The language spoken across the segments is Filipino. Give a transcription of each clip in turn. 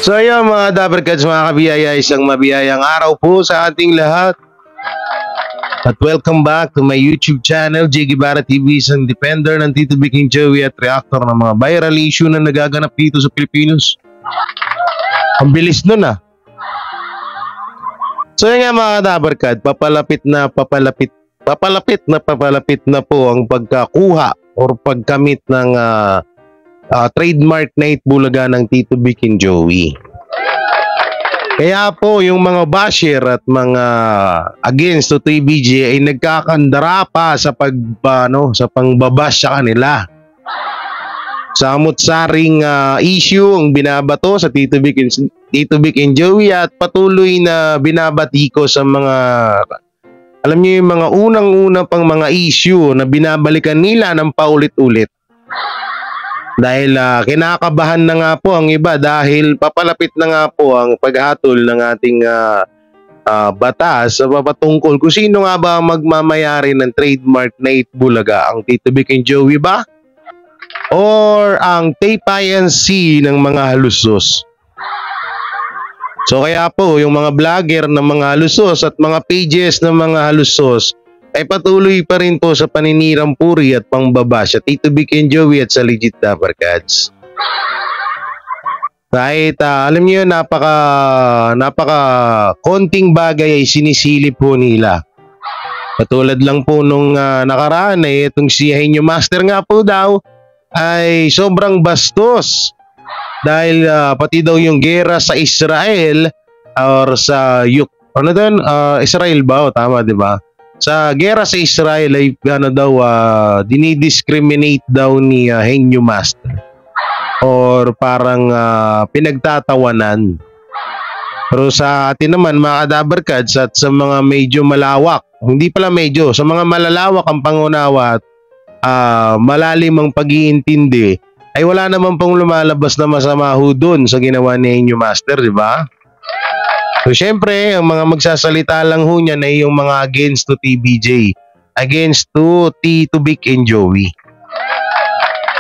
So ayun mga Dabarkads, mga kabiyaya, isang mabiyayang araw po sa ating lahat. At welcome back to my YouTube channel, J. Guevara TV, isang defender ng Tito Vic and Joey at reactor ng mga viral issue na nagaganap dito sa Pilipinas. Ang bilis nun ah. So yun nga mga Dabarkad, papalapit na po ang pagkakuha or pagkamit ng trademark na Itbulaga ng Tito Vic and Joey. Kaya po yung mga basher at mga against to TVJ ay nagkakandara pa sa sa pangbabash sa kanila. Samot-saring issue ang binabato sa Tito Vic and Joey at patuloy na binabati ko sa mga, alam niyo yung mga unang-unang pang mga issue na binabalikan nila ng paulit-ulit. Dahil kinakabahan na nga po ang iba dahil papalapit na nga po ang paghatol ng ating batas sa papatungkol kung sino nga ba magmamayari ng trademark na Itbulaga, ang Tito Vic and Joey ba? Or ang Tape INC ng mga halusos? So kaya po yung mga vlogger ng mga halusos at mga pages ng mga halusos ay patuloy pa rin po sa paninirang puri at pangbabash sa Tito Vic and Joey at sa legit Dabarkads. Kahit alam niyo napaka konting bagay ay sinisilip po nila. Katulad lang po nung nakaraan ay itong si Henyo Master nga po daw ay sobrang bastos. Dahil pati daw yung gera sa Israel or sa Israel ba? O, tama di ba? Sa gera sa Israel ay dinidiscriminate daw ni Henyo Master or parang pinagtatawanan. Pero sa atin naman mga Dabarkads at sa mga medyo malawak, hindi pala medyo, sa mga malalawak ang pangunawa at malalim ang pag-iintindi, ay wala naman pong lumalabas na masama ho dun sa ginawa ni Henyo Master, di ba? So syempre, ang mga magsasalita lang ho niyan ay yung mga against to TVJ, against to Tito Vic and Joey.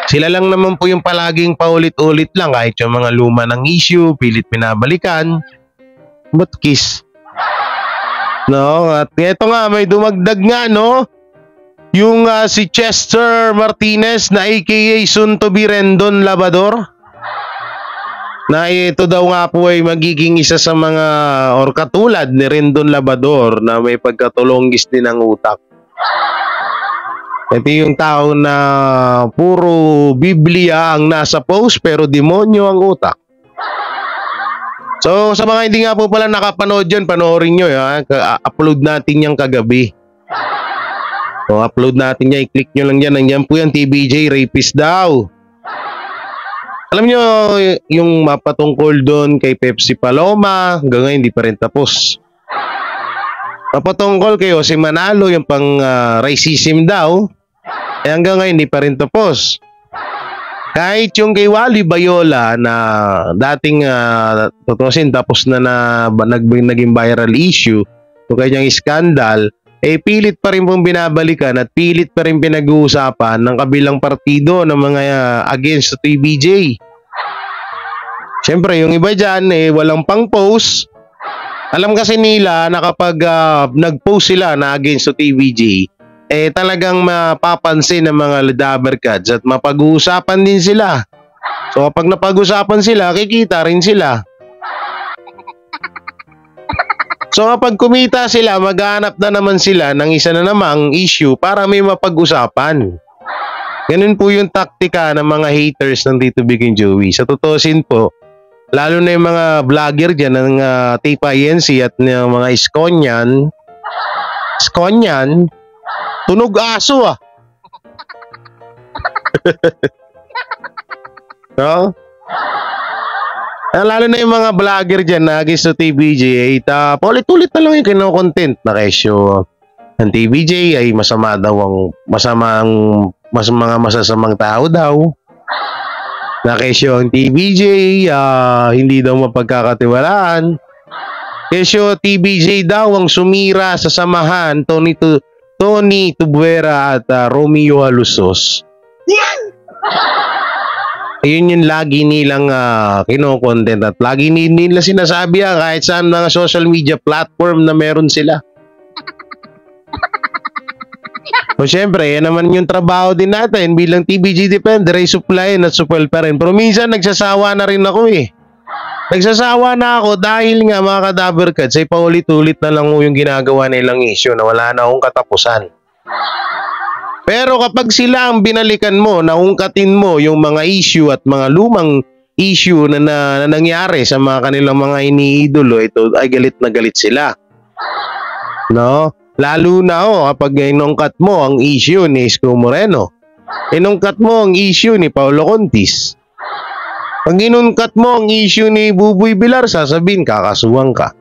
Sila lang naman po yung palaging paulit-ulit lang kahit yung mga luma ng issue, pilit pinabalikan. But kiss. No, at ito nga may dumagdag nga no. Yung si Chester Martinez na aka soon to be Rendon Labador. Na ito daw nga po ay magiging isa sa mga or katulad ni Rendon Labador na may pagkatulonggis din ng utak. Ito yung tao na puro Biblia ang nasa post pero demonyo ang utak. So sa mga hindi nga po pala nakapanood dyan, panoorin nyo. Upload natin yung kagabi. So upload natin yan, i-click nyo lang dyan. Nandiyan po yung TVJ rapist daw. Alam nyo, yung mapatungkol doon kay Pepsi Paloma, hanggang ngayon hindi pa rin tapos. Mapatungkol kay Jose Manalo, yung pang racism daw, hanggang ngayon hindi pa rin tapos. Kahit yung kay Wally Bayola na dating tutusin tapos na naging viral issue, yung kanyang skandal, pilit pa rin pong binabalikan at pilit pa rin pinag-uusapan ng kabilang partido ng mga against TVJ. Siyempre, yung iba dyan walang pang post. Alam kasi nila na kapag nag-post sila na against TVJ, talagang mapapansin ng mga Dabarkads at mapag-uusapan din sila. So kapag napag-usapan sila, kikita rin sila. So kapag kumita sila, maghanap na naman sila ng isa na namang issue para may mapag-usapan. Ganun po yung taktika ng mga haters ng Tito Vic and Joey. Sa tutusin po, lalo na yung mga vlogger dyan ng Tape INC at ng mga Skonian, tunog aso ah. No? Lalo na yung mga vlogger dyan na against to TVJ, paulit-ulit na lang yung kino-content na kesyo ang TVJ ay masama daw mga masasamang tao daw. Na kesyo ang TVJ hindi daw mapagkakatiwalaan. Kesyo TVJ daw ang sumira sa samahan Tony Tubuera at Romeo Halusos. Ayun yung lagi nilang kino-content at lagi nila sinasabi kahit saan mga social media platform na meron sila. O syempre, yan naman yung trabaho din natin bilang TBG Defender ay supplyin at suppel pa rin. Pero minsan nagsasawa na rin ako eh. Nagsasawa na ako dahil nga mga Kadaver Cats ay paulit-ulit na lang yung ginagawa nilang issue na wala na akong katapusan. Pero kapag sila ang binalikan mo, naungkatin mo yung mga issue at mga lumang issue na nangyari sa mga kanilang mga iniidolo, ito ay galit na galit sila. No? Lalo na kapag inungkat mo ang issue ni Isko Moreno. Inungkat mo ang issue ni Paulo Contis. Pag inungkat mo ang issue ni Buboy Bilar, sasabihin kakasuhan ka.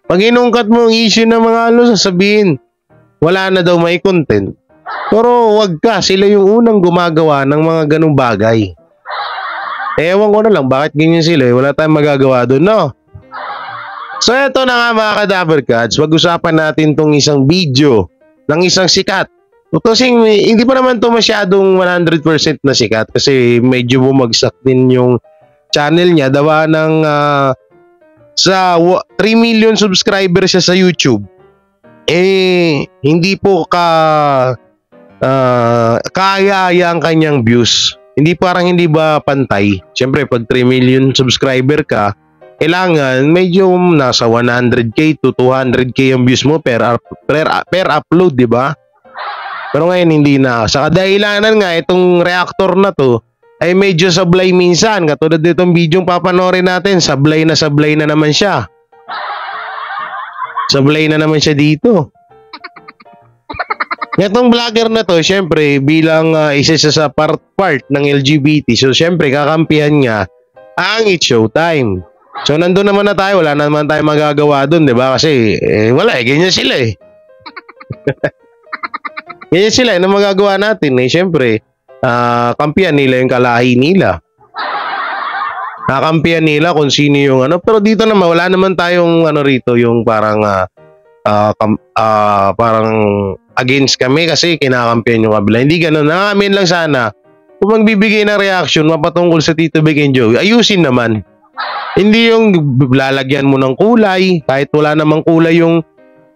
Pag inungkat mo ang issue ng mga sasabihin wala na daw may content. Pero wag ka, sila yung unang gumagawa ng mga ganung bagay. Ewan ko na lang bakit ganyan sila, wala tayong magagawa doon, no? So eto na nga mga Kadaver Cats, pag-usapan natin tong isang video ng isang sikat. Kasi hindi pa naman to masyadong 100% na sikat kasi medyo bumagsak din yung channel niya. Dawa ng sa 3 million subscribers siya sa YouTube. Hindi po kaya ang kanyang views. Parang hindi ba pantay? Siyempre pag 3 million subscriber ka, kailangan medyo nasa 100k to 200k ang views mo per upload, di ba? Pero ngayon hindi na. Sa kadahilanan nga itong reactor na to ay medyo sablay minsan. Katulad ditong video papanorin natin, sablay na naman siya. Sablay na naman siya dito. Itong vlogger na to, syempre bilang isa sa part ng LGBT, so syempre kakampihan niya ang It's Showtime. So nandun naman na tayo, wala naman tayo magagawa dun, di ba? Kasi wala ganyan sila eh. Ganyan sila, ano magagawa natin eh? Siyempre, kampihan nila yung kalahi nila. Kakampihan nila kung sino yung pero dito naman, wala naman tayong rito, yung parang parang against kami kasi kinakampihan yung kabila. Hindi ganun, amin lang sana. Kung magbibigay ng reaction, mapatungkol sa Tito Vic and Joey, ayusin naman. Hindi yung lalagyan mo ng kulay, kahit wala namang kulay yung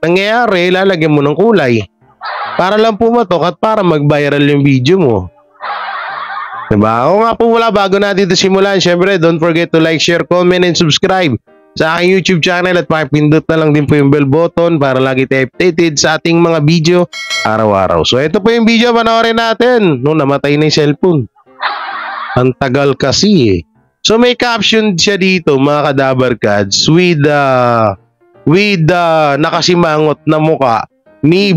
nangyayari, lalagyan mo ng kulay. Para lang pumatok at para mag-viral yung video mo. Diba? O nga po wala, bago natin ito simulan, syempre, don't forget to like, share, comment, and subscribe sa aking YouTube channel at pakipindot na lang din po yung bell button para lagi tayo updated sa ating mga video araw-araw. So ito po yung video, panoorin natin. Nung namatay na yung cellphone. Ang tagal kasi eh. So may caption siya dito mga Kadaver Cats with nakasimangot na muka ni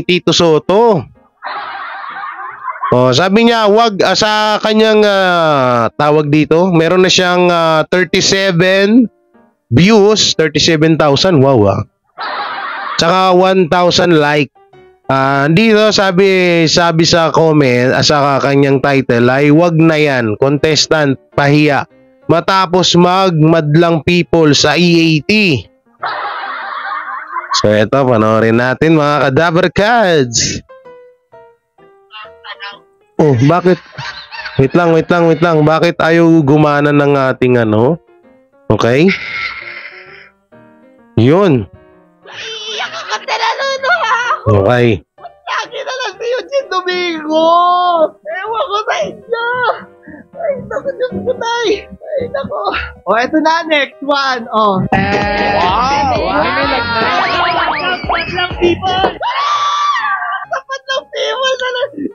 Tito Soto. Sabi niya wag sa kanyang tawag dito, meron na siyang 37 views, 37,000, wow. Tsaka 1,000 like. Dito sabi sa comment sa kanyang title ay wag na yan, contestant pahiya matapos magmadlang people sa EAT. So eto, panoorin natin mga Kadaver Cats. Bakit? Wait lang. Bakit ayaw gumana ng ating Okay? Yun. Okay. Lagi na lang si Eugene Domingo! Ewan ko sa inyo! Ay, naku, Diyos ko, tay! Ay, naku! Eto na, next one! Wow! Sapat lang, people! Sapat lang, people!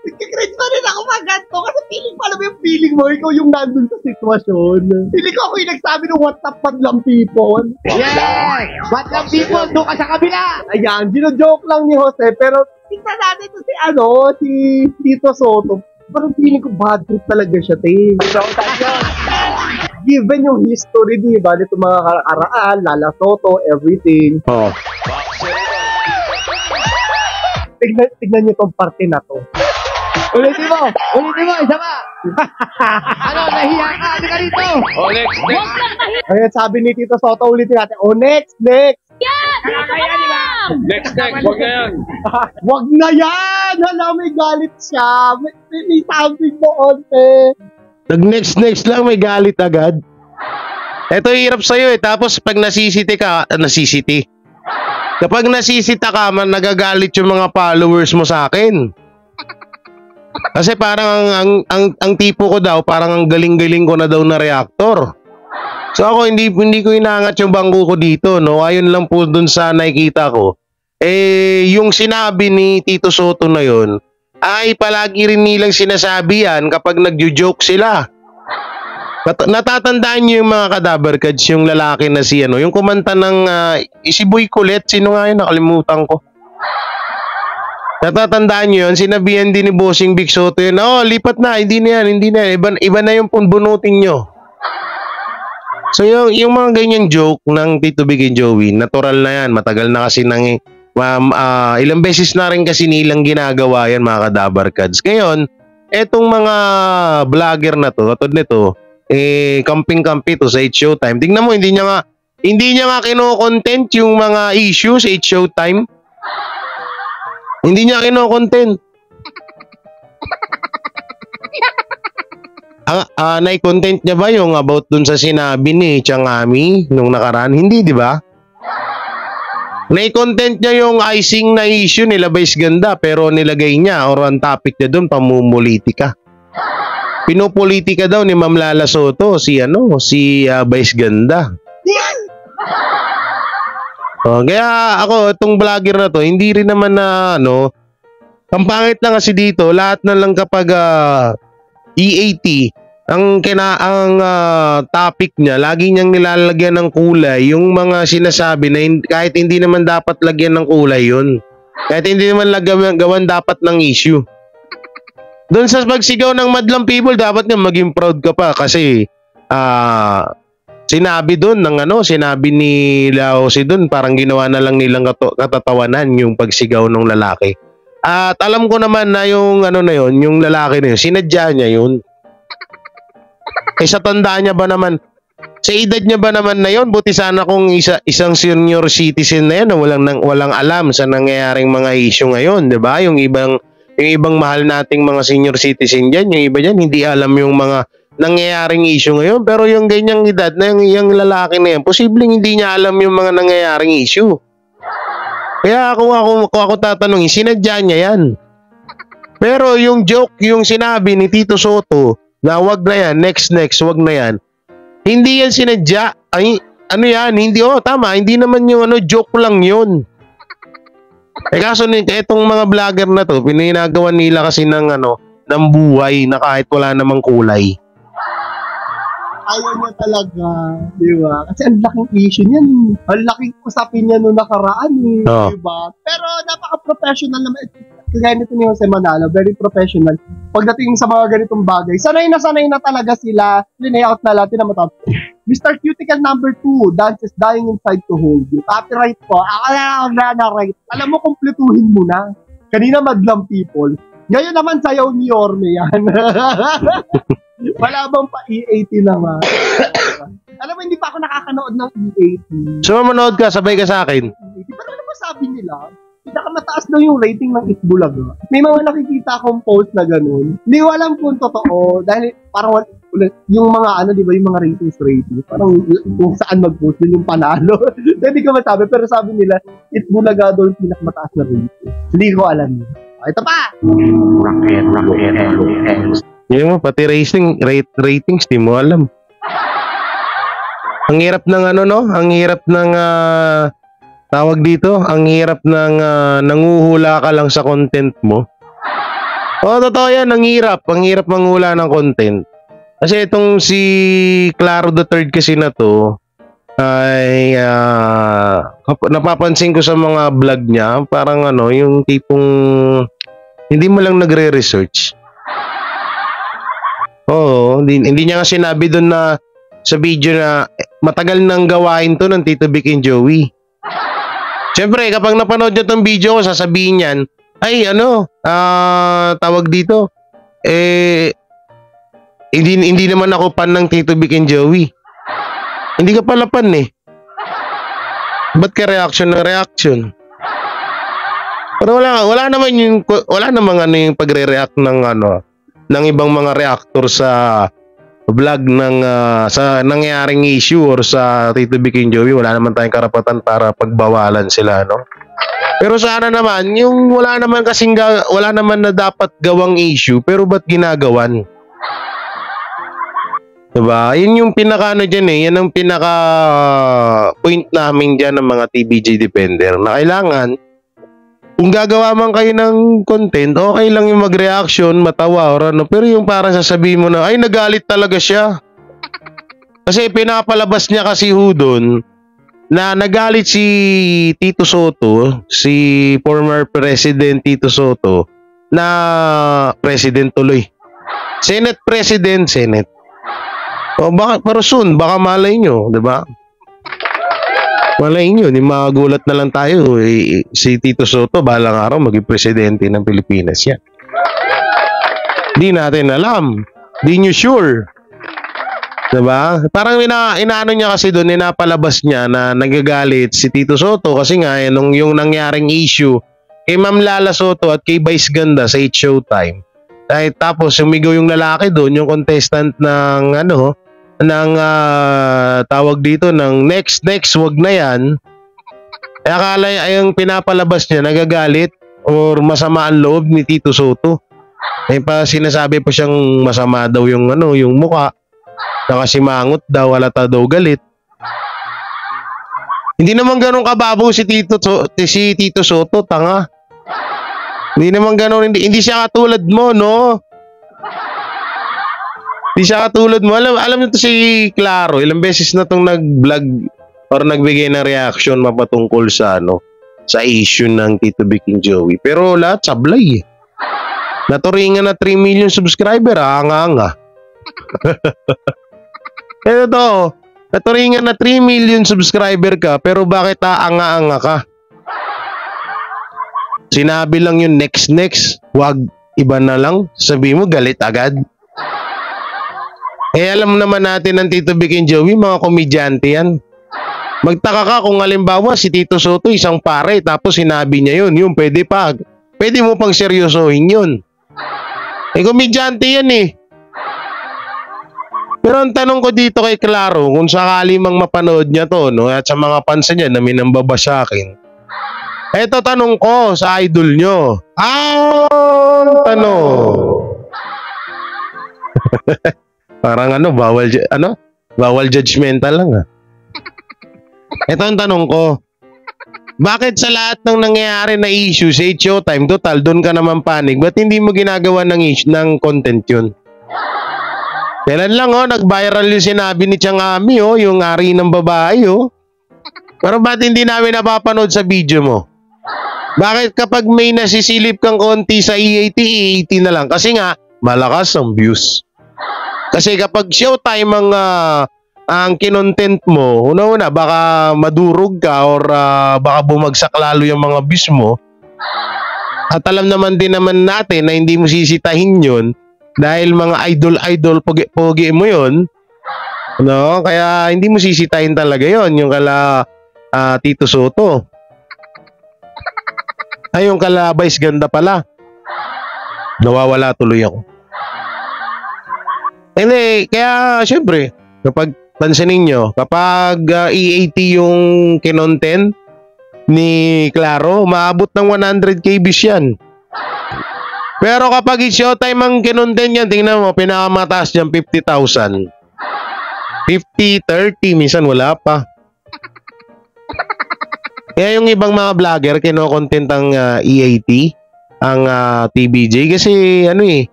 Nagkikringe pa rin ako maganto kasi feeling ko, alam mo yung feeling mo, ikaw yung nandun sa sitwasyon. Feeling ko ako yung nagsabi ng what's up, lang, people! Yes! What lang people, doon ka sa kabila! Ayan, gino-joke lang ni Jose, pero tingnan natin ito si Tito Soto. Parang feeling ko bad trip talaga siya, te. Given yung history, di ba, nito mga karaan, Lala Soto, everything. Tignan niyo tong parte na to. Ulitin mo, isa pa! Nahiya ka, ano ka rito? Ayan, sabi ni Tito Soto, ulitin natin. Next! Kaya, di ba? Next, wag na yan. Wag na yan! Hala, may galit siya. May something mo, onte. Nag-next lang, may galit agad. Ito hirap sa'yo eh. Tapos pag nasisiti ka, Kapag nasisita ka, nagagalit yung mga followers mo sa akin. Kasi parang ang tipo ko daw, parang ang galing-galing ko na daw na reactor. So ako hindi ko inaangat yung bangko ko dito, no. Ayon lang po dun sa nakikita ko. Yung sinabi ni Tito Soto na yon ay palagi rin nilang sinasabi yan kapag nagjo-joke sila. Natatandaan niyo yung mga kadabarkads, yung lalaki na si yung kumanta ng si Boy Colette, sino nga yun, nakalimutan ko. Natatandaan niyo yun, sinabihan din ni Bossing Big Soto yun, lipat na, hindi na yan, iba na yung bunutin nyo. So yung mga ganyang joke ng Tito Big and Joey, natural na yan, matagal na kasi ilang beses na rin kasi nilang ginagawa yan mga kadabarkads. Ngayon, etong mga vlogger na to, katod nito, camping-campi to sa H-Showtime. Tingnan mo, hindi niya nga kino-content yung mga issues sa H-Showtime. Hindi niya kino-content. Nai-content niya ba yung about dun sa sinabi ni Changami nung nakaraan? Hindi, di ba? Nai-content niya yung icing na issue nila Vice Ganda, pero nilagay niya or ang topic niya dun, pamumulitika. Pinopolitika daw ni Ma'am Lala Soto si Vice Ganda. Kaya ako itong vlogger na to, hindi rin naman na ang pangit lang kasi dito, lahat na lang kapag EAT ang topic niya, lagi niyang nilalagyan ng kulay yung mga sinasabi na kahit hindi naman dapat lagyan ng kulay yun. Kahit hindi naman gawan dapat ng issue. Doon sa pagsigaw ng Madlang People, dapat nga maging proud ka pa kasi sinabi doon sinabi ni Laosi doon, parang ginawa na lang nilang katatawanan yung pagsigaw ng lalaki. At alam ko naman na yung yung lalaki na yun, sinadya niya yun. Sa tandaan niya ba naman, sa edad niya ba naman na yun, buti sana kung isang senior citizen na yan na walang alam sa nangyayaring mga issue ngayon, 'di ba? Yung ibang mahal nating mga senior citizen diyan, yung iba diyan hindi alam yung mga nangyayaring issue ngayon, pero yung ganyang edad na yung lalaki na yan, posibleng hindi niya alam yung mga nangyayaring issue. Kaya kung ako tatanungin, sinadya niya yan. Pero yung joke, yung sinabi ni Tito Soto, na wag na yan, next, wag na yan. Hindi yan sinadya. Ay, yan? Hindi, tama. Hindi naman yung joke lang yun. Kaso itong mga vlogger na to, pinagawan nila kasi ng buhay na kahit wala namang kulay. Ayaw niya talaga, di ba? Kasi ang laking issue niyan. Ang laking usapin niya nung nakaraan, di ba? Pero napaka-professional naman. Kaya nito ni Jose Manalo, very professional. Pagdating sa mga ganitong bagay, sanay na talaga sila. Linayout na lahat, tinamatab. Mr. Cuticle number 2, Dance is dying inside to hold you. Copyright po. Right. Alam mo, kumpletuhin mo na. Kanina Madlang People. Ngayon naman sayaw ni Yorme yan. Wala bang pa E80 naman? Alam mo, hindi pa ako nakakanood ng E80. So, manood ka, sabay ka sa akin. Pero ano ba sabi nila? Pinakamataas daw yung rating ng Itbulaga. May mga nakikita akong post na ganun. Hindi ko alam kung totoo. Dahil parang yung mga di ba, yung mga ratings. Parang kung saan mag-post dun yung panalo. Hindi ko masabi. Pero sabi nila, Itbulaga daw yung pinakamataas na rating. Hindi ko alam. Ito pa! Rocket. Yung pati ratings, di mo alam. Ang hirap ng ang hirap ng tawag dito, ang hirap ng nanguhula ka lang sa content mo. Totoo yan, ang hirap manghula ng content. Kasi itong si Claro the Third kasi na to, ay napapansin ko sa mga vlog niya, parang yung tipong hindi mo lang nagre-research. Hindi niya nga sinabi doon na sa video na matagal nang gawain to ng Tito Vic and Joey. Siyempre, kapag napanood nyo tong video ko, sasabihin yan, ay tawag dito, hindi naman ako pan ng Tito Vic and Joey. Hindi ka pala pan eh. Ba't ka reaction ng reaction? Pero wala namang ano yung pagre-react ng ibang mga reactor sa vlog sa nangyaring issue or sa Tito Vic and Joey. Wala naman tayong karapatan para pagbawalan sila, no? Pero sana naman, yung wala naman na dapat gawang issue, pero ba't ginagawan? Diba? Yun yung pinaka dyan eh. Yan ang pinaka point namin dyan ng mga TBJ Defender na kailangan kung gagawa man kayo ng content, okay lang yung mag-reaction, matawa or ano. Pero yung parang sasabihin mo na, ay nagalit talaga siya. Kasi pinapalabas niya kasi doon na nagalit si Tito Soto, si former President Tito Soto, na President tuloy. Senate President, Senate. O baka, pero soon, baka malay nyo, di ba? Malay nyo, di magulat na lang tayo. Si Tito Soto, balang araw, maging presidente ng Pilipinas yan. Di natin alam. Di nyo sure. Diba? Parang inaano niya kasi doon, inapalabas niya na nagagalit si Tito Soto kasi nga yung nangyaring issue kay Ma'am Lala Soto at kay Vice Ganda sa It's Showtime. Tapos sumigaw yung lalaki doon, yung contestant ng tawag dito ng next wag na yan. Akala yung pinapalabas niya nagagalit or masama ang loob ni Tito Soto. Sinasabi pa siyang masama daw yung mukha. Nakasimangot daw, halata daw galit. Hindi naman ganun kababaw si Tito Soto, tanga. Hindi naman ganun, hindi siya katulad mo, no? Hindi siya katulad mo. Alam nyo to si Claro, ilang beses na tong nag-vlog or nagbigay ng reaction mapatungkol sa issue ng Tito Vic and Joey. Pero lahat sablay. Naturingan na 3 million subscriber, anga-anga. Kaya to, naturingan na 3 million subscriber ka, pero bakit aanga-anga ka? Sinabi lang yung next, wag iba na lang, sabi mo galit agad. Alam naman natin ng Tito Vic and Joey, mga komedyante yan. Magtaka ka kung halimbawa si Tito Soto isang pare, tapos sinabi niya yun pwede mo pang seryosohin yun. Komedyante yan eh. Pero ang tanong ko dito kay Claro, kung sakali mang mapanood niya to, no, at sa mga fans niya na minambaba sa akin. Eto tanong ko sa idol nyo. Tanong. Parang bawal judgmental lang Ito ang tanong ko. Bakit sa lahat ng nangyayari na issue sa Showtime, total, doon ka naman panig, ba't hindi mo ginagawa ng content yun? Kailan lang nag-viral yung sinabi ni Tiangami yung ari ng babae Pero ba't hindi namin napapanood sa video mo? Bakit kapag may nasisilip kang konti sa EAT na lang? Kasi nga, malakas ang views. Kasi kapag Showtime ang kinontent mo, una-una, baka madurog ka or baka bumagsak lalo yung mga views mo. At alam naman din naman natin na hindi mo sisitahin yun dahil mga idol pogi mo yun. No? Kaya hindi mo sisitahin talaga yun, yung kala Tito Soto. Ay, yung kala Vice Ganda pala. Nawawala tuloy ako. Hindi, kaya syempre, kapag pansinin nyo, kapag EAT yung kinontent ni Claro, maabot ng 100k views yan. Pero kapag Showtime ang kinontent yan, tingnan mo, pinakamataas dyan 50,000. 50, 30, minsan wala pa. Kaya yung ibang mga vlogger, kinokontent ang EAT, ang TBJ, kasi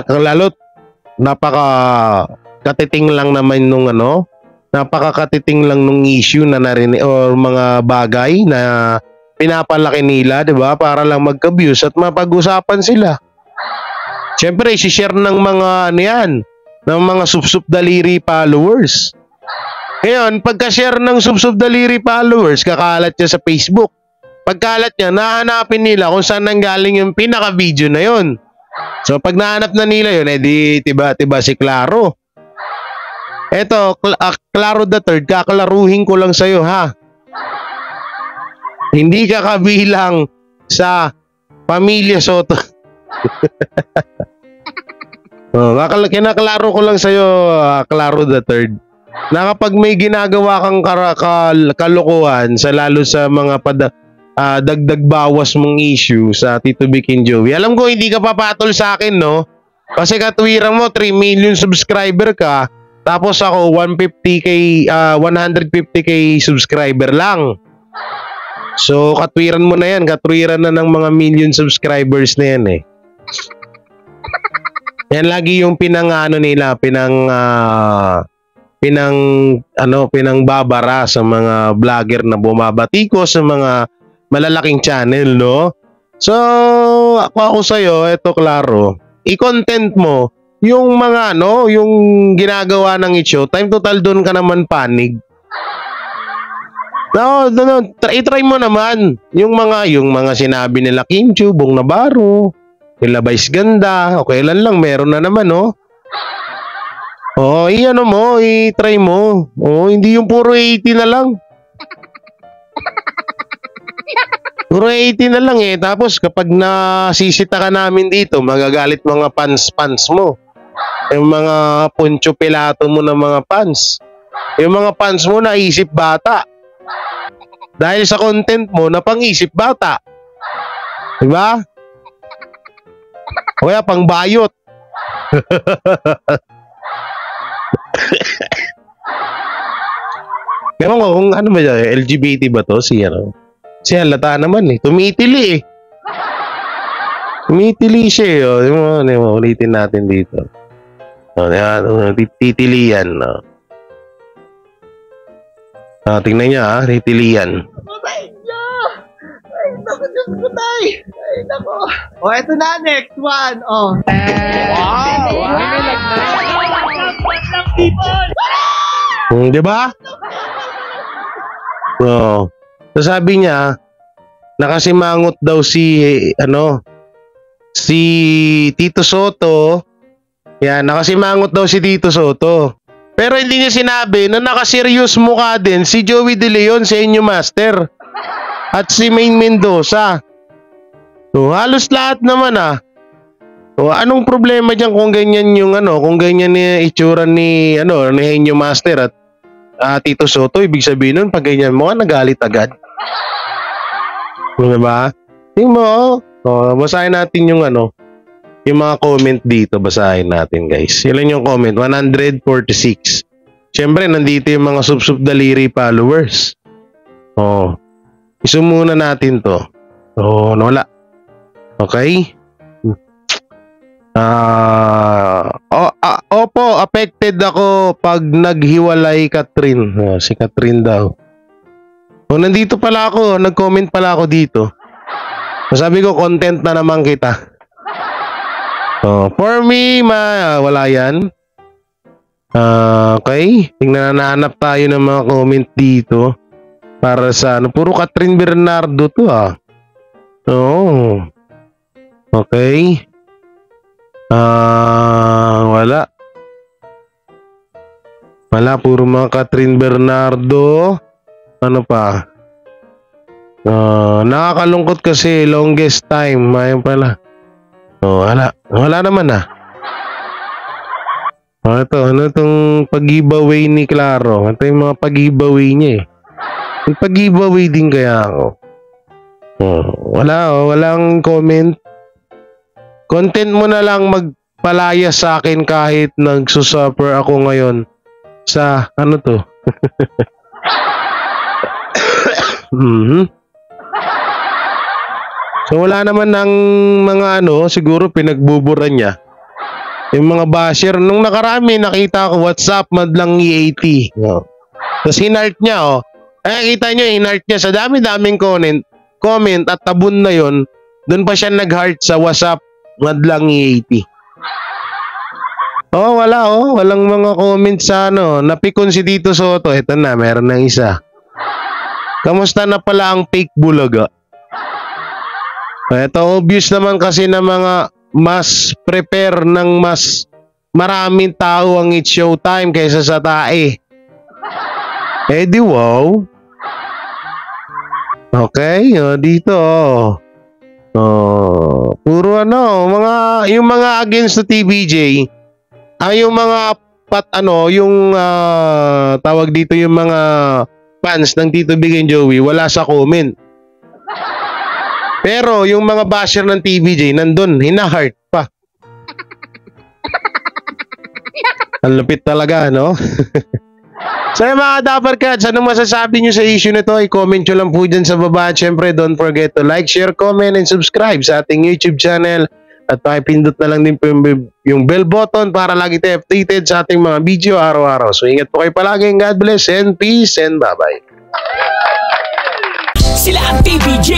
lalo't napaka-katiting lang naman nung napaka-katiting lang nung issue na narinig or mga bagay na pinapalaki nila, 'di ba? Para lang magka-views at mapag-usapan sila. Siyempre, i-share ng mga ng mga Supsup Daliri followers. Ngayon, pagka-share ng Supsup Daliri followers, kakalat niya sa Facebook. Pagkalat niya, nahanapin nila kung saan nanggaling yung pinaka-video na yon. So, pag nahanap na nila yun, tiba si Claro. Eto, Claro the Third, kakalaruhin ko lang sa'yo, ha? Hindi ka kabilang sa Pamilya Soto. Kinaklaro ko lang sa'yo, Claro the Third, na kapag may ginagawa kang kalokohan lalo sa mga dagdag bawas mong issue sa Tito Vic and Joey, alam ko hindi ka papatol sa akin, no? Kasi katwiran mo 3 million subscriber ka, tapos ako 150k subscriber lang. So katwiran mo na yan, katwiran na ng mga million subscribers na yan eh. Yan lagi yung pinangbabara sa mga vlogger na bumabati ko sa mga malalaking channel, no? So, ako sa'yo, eto Claro, i-content mo yung mga, yung ginagawa ng i-show time, total doon ka naman panig. No, i-try mo naman yung mga sinabi nila Kim Chu, Bong Navarro, nila Vice Ganda, okay lang, meron na naman, no? I-ano mo, i-try mo. Hindi yung puro 80 na lang. Puro 80 na lang eh. Tapos kapag nasisita ka namin dito, magagalit mga fans mo. Yung mga Poncho Pilato mo na mga fans. Yung mga fans mo naisip bata. Dahil sa content mo na pang-isip bata. Diba? O kaya pang bayot. Ewan ko kung ano ba yan, LGBT ba to? Si Halata naman eh. Tumitili eh. Tumitili siya eh. Ulitin natin dito. Titilian. Tingnan niya titilian. Patay niya! Ay, naku, Diyos ko, tay! Ay, naku. Eto na, next one. Wow! Di ba? So sabi niya, nakasimangot daw si Tito Soto. Yan, nakasimangot daw si Tito Soto. Pero hindi niya sinabi na nakaserious mukha din si Joey De Leon sa inyo master. At si Main Mendoza. So halos lahat naman So anong problema diyan kung ganyan yung kung ganyan ni itsura ni Henyo Master at Tito Soto, ibig sabihin nun pag ganyan mo nagalit agad. Diba? Tingnan mo, basahin natin yung yung mga comment dito, basahin natin guys. Ilan yung comment? 146. Siyempre, nandito yung mga sub daliri followers. Isumuna natin to. Wala. Okay? Opo, affected ako pag naghiwalay Catherine. Si Catherine daw. Nandito pala ako, nag-comment pala ako dito. Sabi ko, content na naman kita. For me, wala yan. Okay, tingnan na, nahanap tayo ng mga comment dito. Para sa puro Catherine Bernardo to Okay. Wala. Wala, puro mga Catherine Bernardo. Ano pa? Nakakalungkot kasi longest time. Ayun pala. Wala. Wala naman Ano itong pag-giveaway ni Claro? Ito yung mga pag-giveaway niya eh. Yung pag-giveaway din kaya ako. Walang comment. Content mo na lang magpalaya sa akin kahit nagsusuffer ako ngayon sa to. So wala naman ng mga siguro pinagbuburan niya. Yung mga basher nung nakarami nakita ko WhatsApp madlang E80. Tapos hinart niya kita nyo hinart niya sa dami-daming comment at tabon na yon. Doon pa siya nag-heart sa WhatsApp madlang E80. Wala walang mga comments sa napikon si Tito Soto. Ito na, meron ng isa. Kamusta na pala ang fake bulaga? Ito obvious naman kasi na mga mas prepare ng mas maraming tao ang It's Showtime kaysa sa tae. Di wow. Okay, dito Oh, puro yung mga against the TVJ, yung mga yung tawag dito, yung mga fans ng Tito Big and Joey, wala sa comment. Pero yung mga basher ng TVJ nandun, hina-heart pa. Ang lupit talaga, no? So mga Dabarkads, anong masasabi nyo sa issue na to? I-comment nyo lang po dyan sa baba. At syempre, don't forget to like, share, comment, and subscribe sa ating YouTube channel. At pakipindot na lang din po yung bell button para lagi tayo updated sa ating mga video araw-araw. So ingat po kayo palagi. God bless and peace and bye-bye. Sila ang TBJ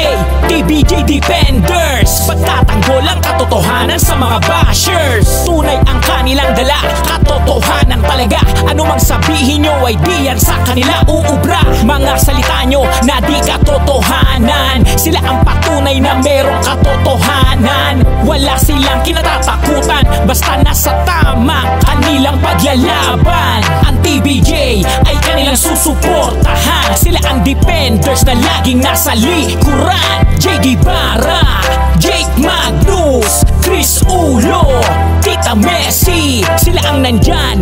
Defenders. Pagtatanggol ang katotohanan sa mga bashers. Tunay ang kanilang dala, katotohanan talaga. Ano mang sabihin nyo ay di yan sa kanila uubra. Mga salita nyo na di katotohanan. Sila ang patunay na merong katotohanan. Wala silang kinatatakutan, basta nasa tama kanilang paglalaban. Ang TBJ ay kanilang susuportahan. Sila ang defenders na laging nasa likuran. JD Barra, Jake Magnus, Chris Ulo, Tita Messi, sila ang nandyan.